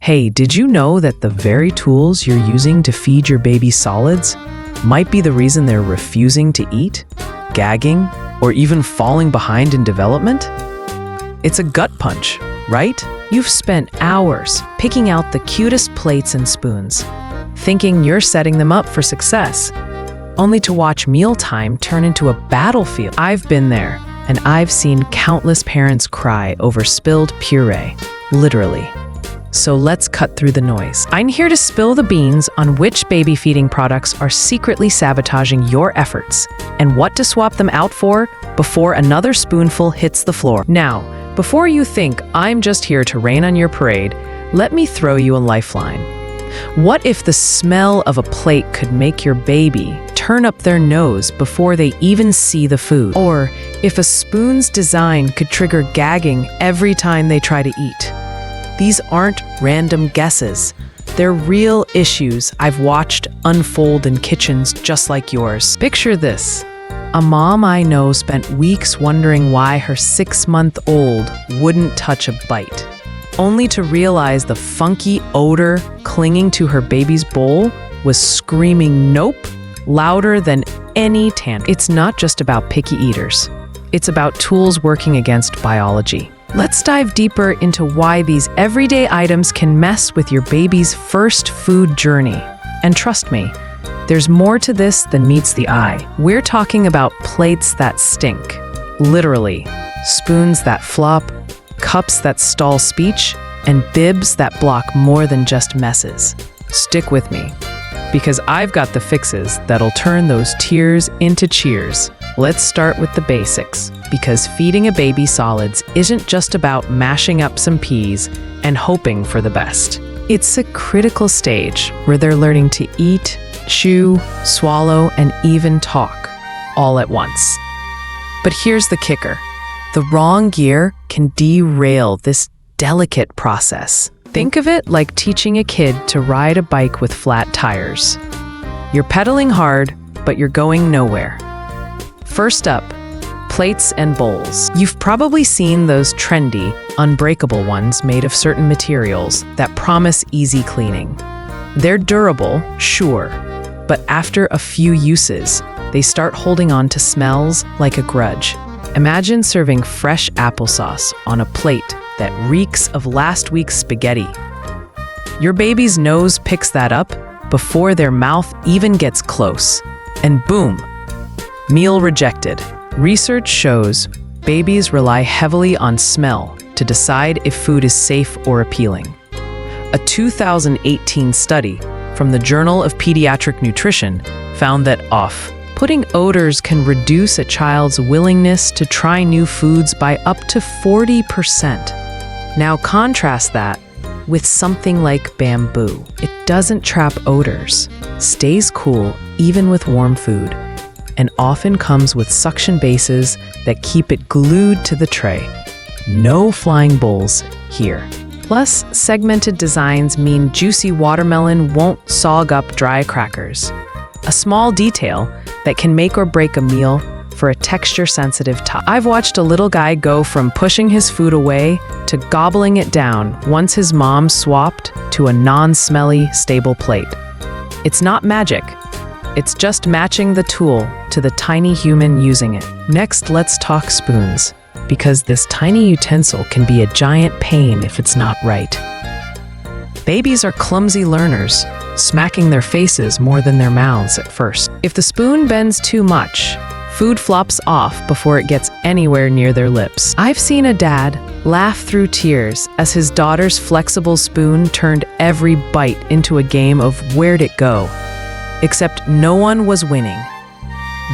Hey, did you know that the very tools you're using to feed your baby solids might be the reason they're refusing to eat, gagging, or even falling behind in development? It's a gut punch, right? You've spent hours picking out the cutest plates and spoons, thinking you're setting them up for success, only to watch mealtime turn into a battlefield. I've been there, and I've seen countless parents cry over spilled puree, literally. So let's cut through the noise. I'm here to spill the beans on which baby feeding products are secretly sabotaging your efforts and what to swap them out for before another spoonful hits the floor. Now, before you think I'm just here to rain on your parade, let me throw you a lifeline. What if the smell of a plate could make your baby turn up their nose before they even see the food? Or if a spoon's design could trigger gagging every time they try to eat? These aren't random guesses. They're real issues I've watched unfold in kitchens just like yours. Picture this. A mom I know spent weeks wondering why her 6-month-old wouldn't touch a bite, only to realize the funky odor clinging to her baby's bowl was screaming nope louder than any tantrum. It's not just about picky eaters. It's about tools working against biology. Let's dive deeper into why these everyday items can mess with your baby's first food journey. And trust me, there's more to this than meets the eye. We're talking about plates that stink, literally, spoons that flop, cups that stall speech, and bibs that block more than just messes. Stick with me, because I've got the fixes that'll turn those tears into cheers. Let's start with the basics, because feeding a baby solids isn't just about mashing up some peas and hoping for the best. It's a critical stage where they're learning to eat, chew, swallow, and even talk, all at once. But here's the kicker. The wrong gear can derail this delicate process. Think of it like teaching a kid to ride a bike with flat tires. You're pedaling hard, but you're going nowhere. First up, plates and bowls. You've probably seen those trendy, unbreakable ones made of certain materials that promise easy cleaning. They're durable, sure, but after a few uses, they start holding on to smells like a grudge. Imagine serving fresh applesauce on a plate that reeks of last week's spaghetti. Your baby's nose picks that up before their mouth even gets close, and boom, meal rejected. Research shows babies rely heavily on smell to decide if food is safe or appealing. A 2018 study from the Journal of Pediatric Nutrition found that off-putting odors can reduce a child's willingness to try new foods by up to 40%. Now contrast that with something like bamboo. It doesn't trap odors, stays cool even with warm food, and often comes with suction bases that keep it glued to the tray. No flying bowls here. Plus, segmented designs mean juicy watermelon won't sog up dry crackers. A small detail that can make or break a meal for a texture-sensitive top. I've watched a little guy go from pushing his food away to gobbling it down once his mom swapped to a non-smelly, stable plate. It's not magic. It's just matching the tool to the tiny human using it. Next, let's talk spoons, because this tiny utensil can be a giant pain if it's not right. Babies are clumsy learners, smacking their faces more than their mouths at first. If the spoon bends too much, food flops off before it gets anywhere near their lips. I've seen a dad laugh through tears as his daughter's flexible spoon turned every bite into a game of where'd it go? Except no one was winning.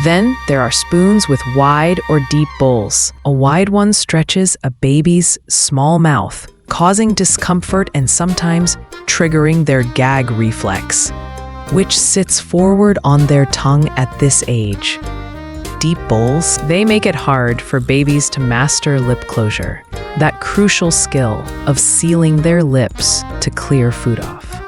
Then there are spoons with wide or deep bowls. A wide one stretches a baby's small mouth, causing discomfort and sometimes triggering their gag reflex, which sits forward on their tongue at this age. Deep bowls, they make it hard for babies to master lip closure, that crucial skill of sealing their lips to clear food off.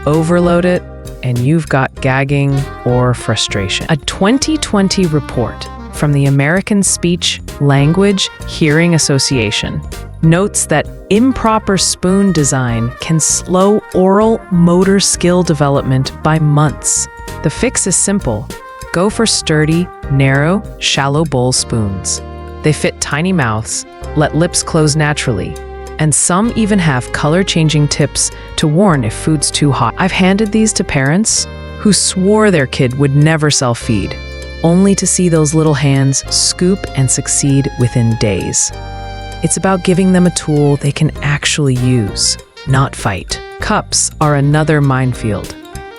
Overload it, and you've got gagging or frustration. A 2020 report from the American Speech, Language, Hearing Association notes that improper spoon design can slow oral motor skill development by months. The fix is simple. Go for sturdy, narrow, shallow bowl spoons. They fit tiny mouths, let lips close naturally, and some even have color-changing tips to warn if food's too hot. I've handed these to parents who swore their kid would never self-feed, only to see those little hands scoop and succeed within days. It's about giving them a tool they can actually use, not fight. Cups are another minefield.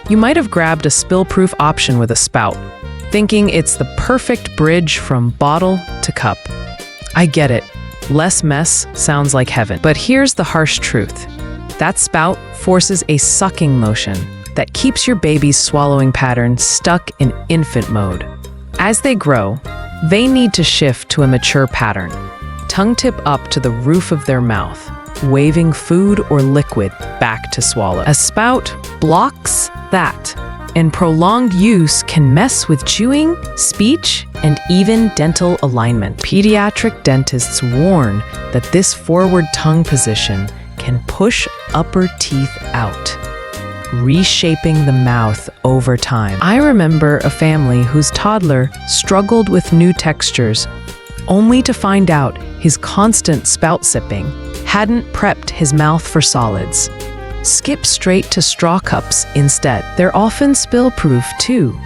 You might have grabbed a spill-proof option with a spout, thinking it's the perfect bridge from bottle to cup. I get it. Less mess sounds like heaven. But here's the harsh truth. That spout forces a sucking motion that keeps your baby's swallowing pattern stuck in infant mode. As they grow, they need to shift to a mature pattern. Tongue tip up to the roof of their mouth, waving food or liquid back to swallow. A spout blocks that, and prolonged use can mess with chewing, speech, and even dental alignment. Pediatric dentists warn that this forward tongue position can push upper teeth out, reshaping the mouth over time. I remember a family whose toddler struggled with new textures, only to find out his constant spout sipping hadn't prepped his mouth for solids. Skip straight to straw cups instead. They're often spill-proof too,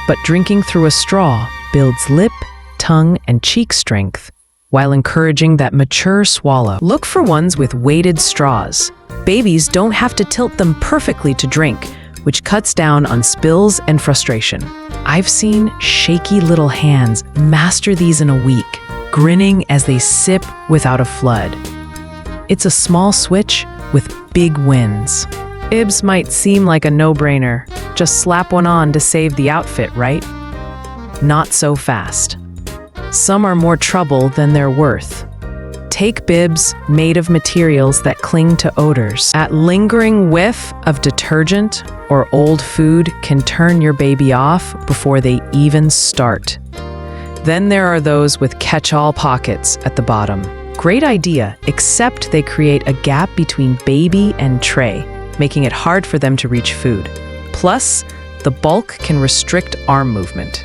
but drinking through a straw builds lip, tongue, and cheek strength while encouraging that mature swallow. Look for ones with weighted straws. Babies don't have to tilt them perfectly to drink, which cuts down on spills and frustration. I've seen shaky little hands master these in a week, grinning as they sip without a flood. It's a small switch with big wins. Bibs might seem like a no-brainer. Just slap one on to save the outfit, right? Not so fast. Some are more trouble than they're worth. Take bibs made of materials that cling to odors. That lingering whiff of detergent or old food can turn your baby off before they even start. Then there are those with catch-all pockets at the bottom. Great idea, except they create a gap between baby and tray, making it hard for them to reach food. Plus, the bulk can restrict arm movement.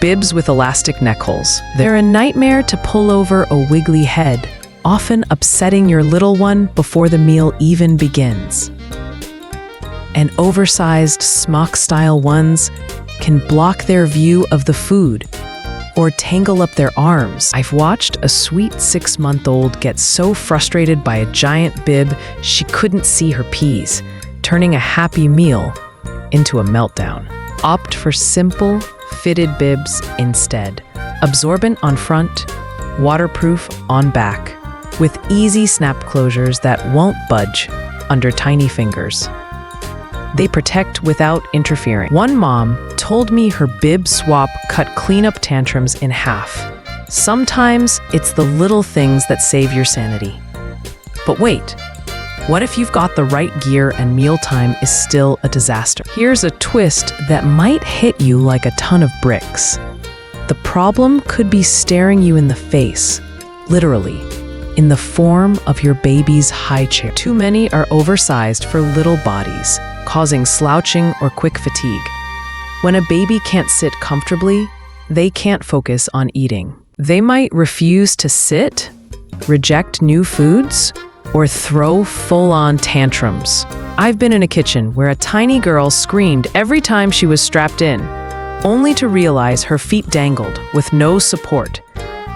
Bibs with elastic neck holes. They're a nightmare to pull over a wiggly head, often upsetting your little one before the meal even begins. And oversized smock-style ones can block their view of the food or tangle up their arms. I've watched a sweet 6-month-old get so frustrated by a giant bib she couldn't see her peas, turning a happy meal into a meltdown. Opt for simple, fitted bibs instead. Absorbent on front, waterproof on back, with easy snap closures that won't budge under tiny fingers. They protect without interfering. One mom told me her bib swap cut cleanup tantrums in half. Sometimes it's the little things that save your sanity. But wait, what if you've got the right gear and mealtime is still a disaster? Here's a twist that might hit you like a ton of bricks. The problem could be staring you in the face, literally, in the form of your baby's high chair. Too many are oversized for little bodies, causing slouching or quick fatigue. When a baby can't sit comfortably, they can't focus on eating. They might refuse to sit, reject new foods, or throw full-on tantrums. I've been in a kitchen where a tiny girl screamed every time she was strapped in, only to realize her feet dangled with no support,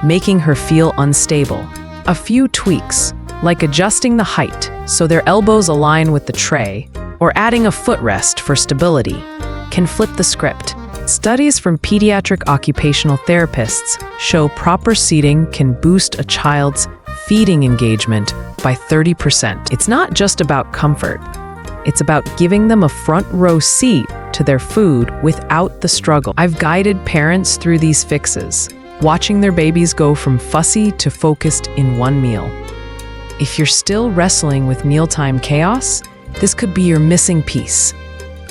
making her feel unstable. A few tweaks, like adjusting the height so their elbows align with the tray, or adding a footrest for stability, can flip the script. Studies from pediatric occupational therapists show proper seating can boost a child's feeding engagement by 30%. It's not just about comfort. It's about giving them a front row seat to their food without the struggle. I've guided parents through these fixes, watching their babies go from fussy to focused in one meal. If you're still wrestling with mealtime chaos, this could be your missing piece.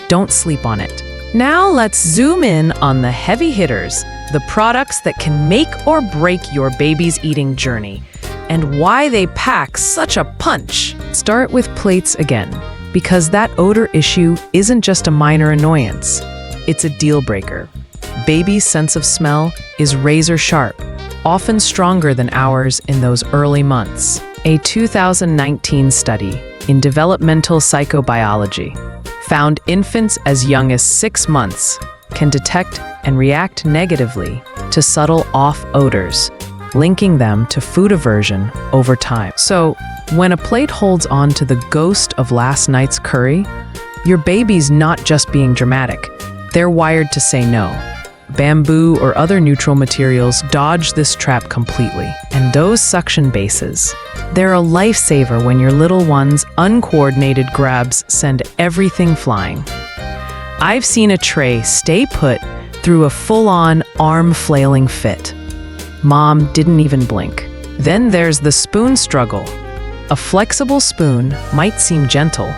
Don't sleep on it. Now let's zoom in on the heavy hitters, the products that can make or break your baby's eating journey, and why they pack such a punch. Start with plates again, because that odor issue isn't just a minor annoyance. It's a deal breaker. Baby's sense of smell is razor sharp, often stronger than ours in those early months. A 2019 study in developmental psychobiology found infants as young as 6 months can detect and react negatively to subtle off odors, linking them to food aversion over time. So, when a plate holds on to the ghost of last night's curry, your baby's not just being dramatic. They're wired to say no. Bamboo or other neutral materials dodge this trap completely. And those suction bases, they're a lifesaver when your little one's uncoordinated grabs send everything flying. I've seen a tray stay put through a full-on arm-flailing fit. Mom didn't even blink. Then there's the spoon struggle. A flexible spoon might seem gentle,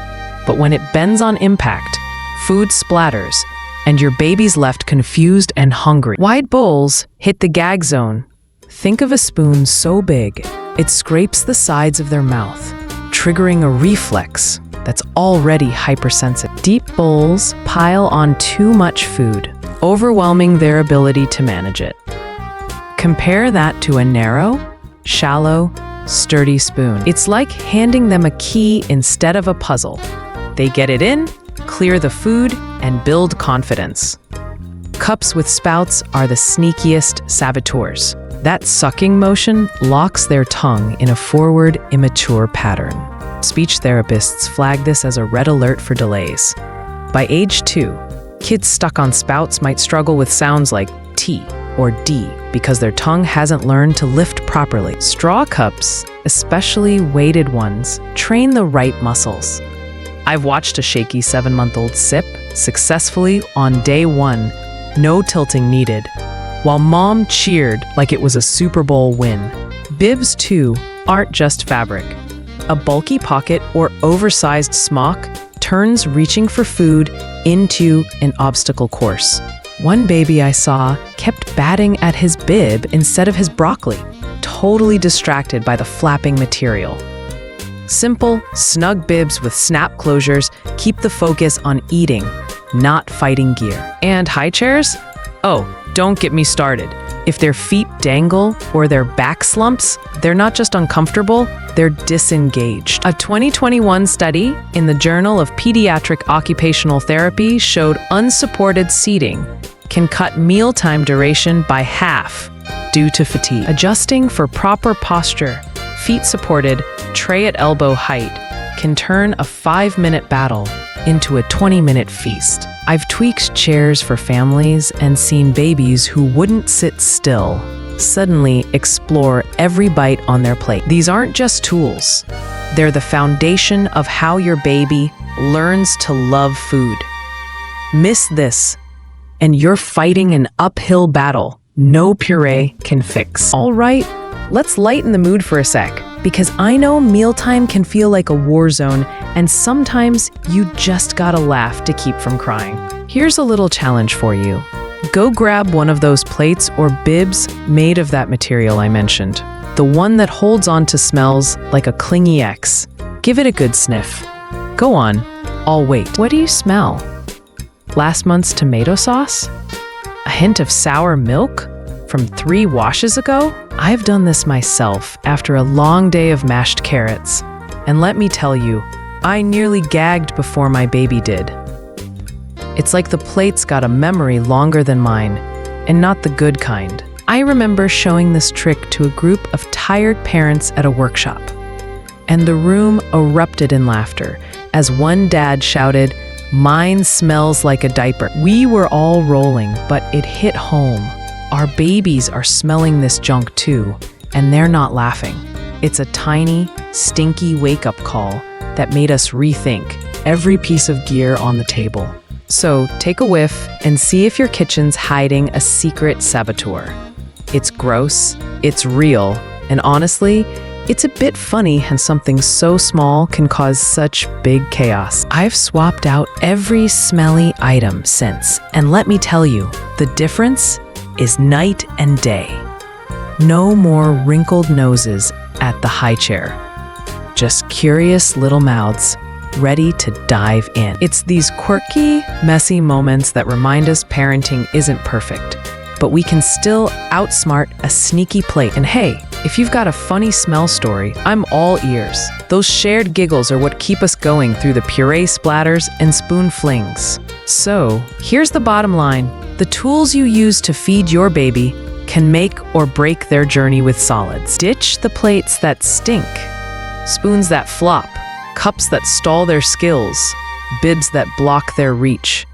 but when it bends on impact, food splatters, and your baby's left confused and hungry. Wide bowls hit the gag zone. Think of a spoon so big, it scrapes the sides of their mouth, triggering a reflex that's already hypersensitive. Deep bowls pile on too much food, overwhelming their ability to manage it. Compare that to a narrow, shallow, sturdy spoon. It's like handing them a key instead of a puzzle. They get it in, clear the food, and build confidence. Cups with spouts are the sneakiest saboteurs. That sucking motion locks their tongue in a forward, immature pattern. Speech therapists flag this as a red alert for delays. By age 2, kids stuck on spouts might struggle with sounds like T or D because their tongue hasn't learned to lift properly. Straw cups, especially weighted ones, train the right muscles. I've watched a shaky 7-month-old sip successfully on day 1, no tilting needed, while mom cheered like it was a Super Bowl win. Bibs, too, aren't just fabric. A bulky pocket or oversized smock turns reaching for food into an obstacle course. One baby I saw kept batting at his bib instead of his broccoli, totally distracted by the flapping material. Simple, snug bibs with snap closures keep the focus on eating, not fighting gear. And high chairs? Oh, don't get me started. If their feet dangle or their back slumps, they're not just uncomfortable, they're disengaged. A 2021 study in the Journal of Pediatric Occupational Therapy showed unsupported seating can cut mealtime duration by half due to fatigue. Adjusting for proper posture, feet supported, tray at elbow height, can turn a 5-minute battle into a 20-minute feast. I've tweaked chairs for families and seen babies who wouldn't sit still suddenly explore every bite on their plate. These aren't just tools. They're the foundation of how your baby learns to love food. Miss this, and you're fighting an uphill battle no puree can fix. All right, let's lighten the mood for a sec, because I know mealtime can feel like a war zone, and sometimes you just gotta laugh to keep from crying. Here's a little challenge for you. Go grab one of those plates or bibs made of that material I mentioned, the one that holds on to smells like a clingy ex. Give it a good sniff. Go on, I'll wait. What do you smell? Last month's tomato sauce? A hint of sour milk from 3 washes ago? I've done this myself after a long day of mashed carrots. And let me tell you, I nearly gagged before my baby did. It's like the plate's got a memory longer than mine, and not the good kind. I remember showing this trick to a group of tired parents at a workshop, and the room erupted in laughter as one dad shouted, "Mine smells like a diaper." We were all rolling, but it hit home. Our babies are smelling this junk too, and they're not laughing. It's a tiny, stinky wake-up call that made us rethink every piece of gear on the table. So take a whiff and see if your kitchen's hiding a secret saboteur. It's gross, it's real, and honestly, it's a bit funny how something so small can cause such big chaos. I've swapped out every smelly item since, and let me tell you, the difference, is night and day. No more wrinkled noses at the high chair. Just curious little mouths ready to dive in. It's these quirky, messy moments that remind us parenting isn't perfect, but we can still outsmart a sneaky plate. And hey, if you've got a funny smell story, I'm all ears. Those shared giggles are what keep us going through the puree splatters and spoon flings. So, here's the bottom line. The tools you use to feed your baby can make or break their journey with solids. Ditch the plates that stink, spoons that flop, cups that stall their skills, bibs that block their reach,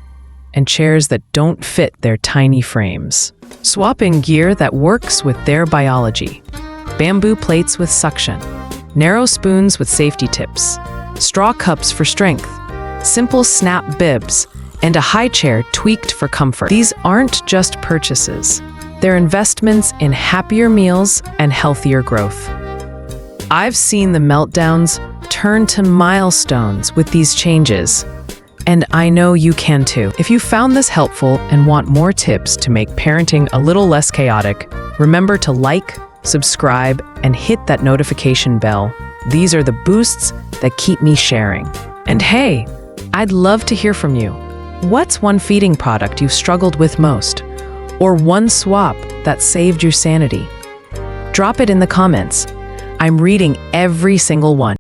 and chairs that don't fit their tiny frames. Swap in gear that works with their biology. Bamboo plates with suction, narrow spoons with safety tips, straw cups for strength, simple snap bibs, and a high chair tweaked for comfort. These aren't just purchases. They're investments in happier meals and healthier growth. I've seen the meltdowns turn to milestones with these changes, and I know you can too. If you found this helpful and want more tips to make parenting a little less chaotic, remember to like, subscribe, and hit that notification bell. These are the boosts that keep me sharing. And hey, I'd love to hear from you. What's one feeding product you've struggled with most? Or one swap that saved your sanity? Drop it in the comments. I'm reading every single one.